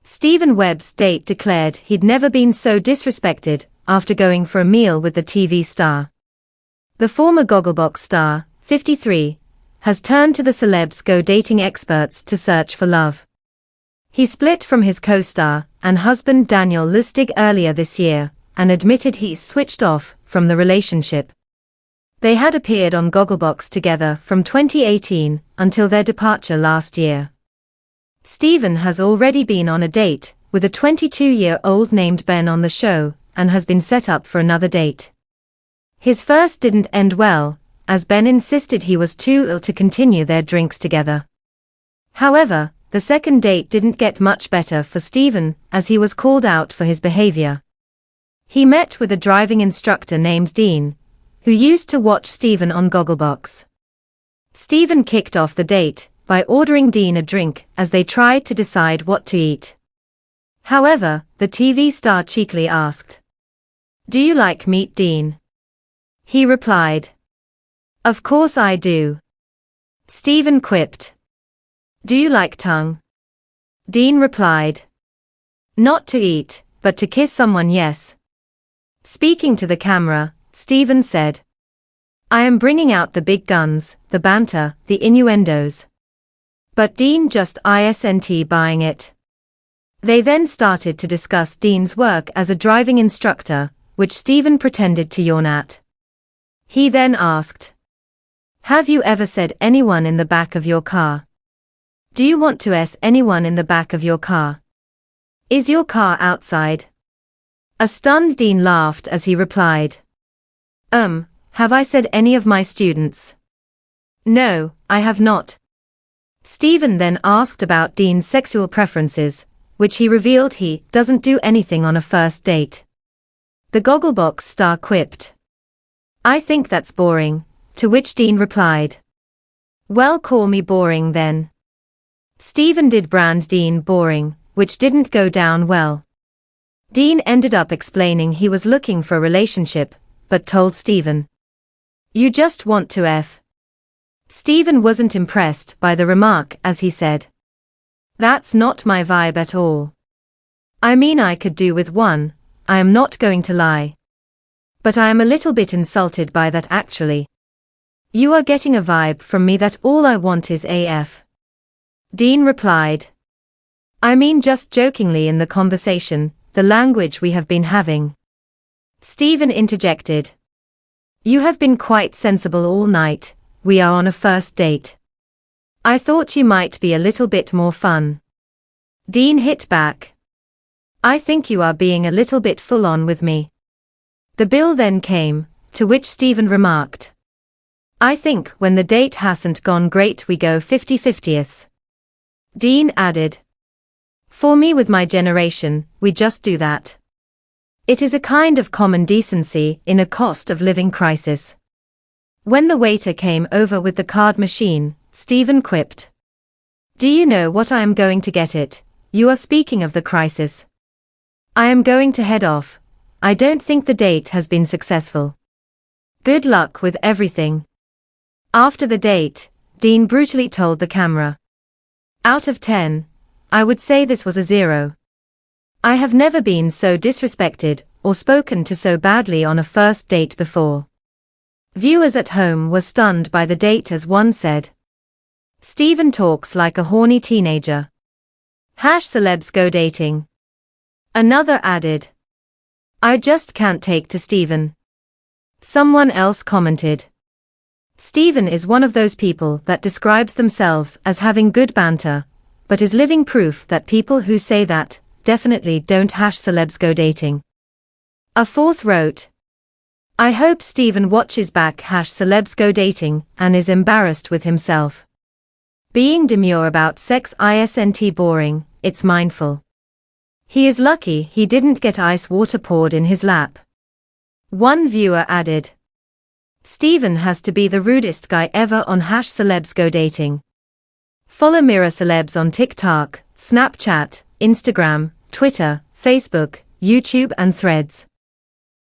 Stephen Webb's date declared he'd never been so disrespected after going for a meal with the TV star. The former Gogglebox star, 53, has turned to the Celebs Go Dating experts to search for love. He split from his co-star and husband Daniel Lustig earlier this year and admitted he switched off from the relationship. They had appeared on Gogglebox together from 2018 until their departure last year. Stephen has already been on a date with a 22-year-old named Ben on the show and has been set up for another date. His first didn't end well, as Ben insisted he was too ill to continue their drinks together. However, the second date didn't get much better for Stephen as he was called out for his behaviour. He met with a driving instructor named Dean, who used to watch Stephen on Gogglebox. Stephen kicked off the date by ordering Dean a drink as they tried to decide what to eat. However, the TV star cheekily asked, "Do you like meat, Dean?" He replied, "Of course I do." Stephen quipped, "Do you like tongue?" Dean replied, "Not to eat, but to kiss someone, yes." Speaking to the camera, Stephen said, "I am bringing out the big guns, the banter, the innuendos." But Dean just isn't buying it. They then started to discuss Dean's work as a driving instructor, which Stephen pretended to yawn at. He then asked, "Have you ever said anyone in the back of your car? Do you want to anyone in the back of your car? Is your car outside?" A stunned Dean laughed as he replied, Have I said any of my students?" "No, I have not." Stephen then asked about Dean's sexual preferences, which he revealed he doesn't do anything on a first date. The Gogglebox star quipped, "I think that's boring," to which Dean replied, "Well, call me boring then." Stephen did brand Dean boring, which didn't go down well. Dean ended up explaining he was looking for a relationship, but told Stephen, "You just want to F." Stephen wasn't impressed by the remark as he said, "That's not my vibe at all. I mean, I could do with one, I am not going to lie. But I am a little bit insulted by that actually. You are getting a vibe from me that all I want is AF." Dean replied, "I mean just jokingly in the conversation, the language we have been having." Stephen interjected, "You have been quite sensible all night, we are on a first date. I thought you might be a little bit more fun." Dean hit back, "I think you are being a little bit full on with me." The bill then came, to which Stephen remarked, "I think when the date hasn't gone great we go 50-50ths. Dean added, "For me with my generation, we just do that. It is a kind of common decency in a cost of living crisis." When the waiter came over with the card machine, Stephen quipped, "Do you know what I am going to get it? You are speaking of the crisis. I am going to head off. I don't think the date has been successful. Good luck with everything." After the date, Dean brutally told the camera, "Out of 10, I would say this was a 0. I have never been so disrespected or spoken to so badly on a first date before." Viewers at home were stunned by the date as one said, "Stephen talks like a horny teenager. #Celebs Go Dating." Another added, "I just can't take to Stephen." Someone else commented, "Stephen is one of those people that describes themselves as having good banter, but is living proof that people who say that definitely don't #Celebs Go Dating." A fourth wrote, "I hope Stephen watches back #Celebs Go Dating and is embarrassed with himself. Being demure about sex isn't boring, it's mindful. He is lucky he didn't get ice water poured in his lap." One viewer added, "Stephen has to be the rudest guy ever on #Celebs Go Dating." Follow Mirror Celebs on TikTok, Snapchat, Instagram, Twitter, Facebook, YouTube and Threads.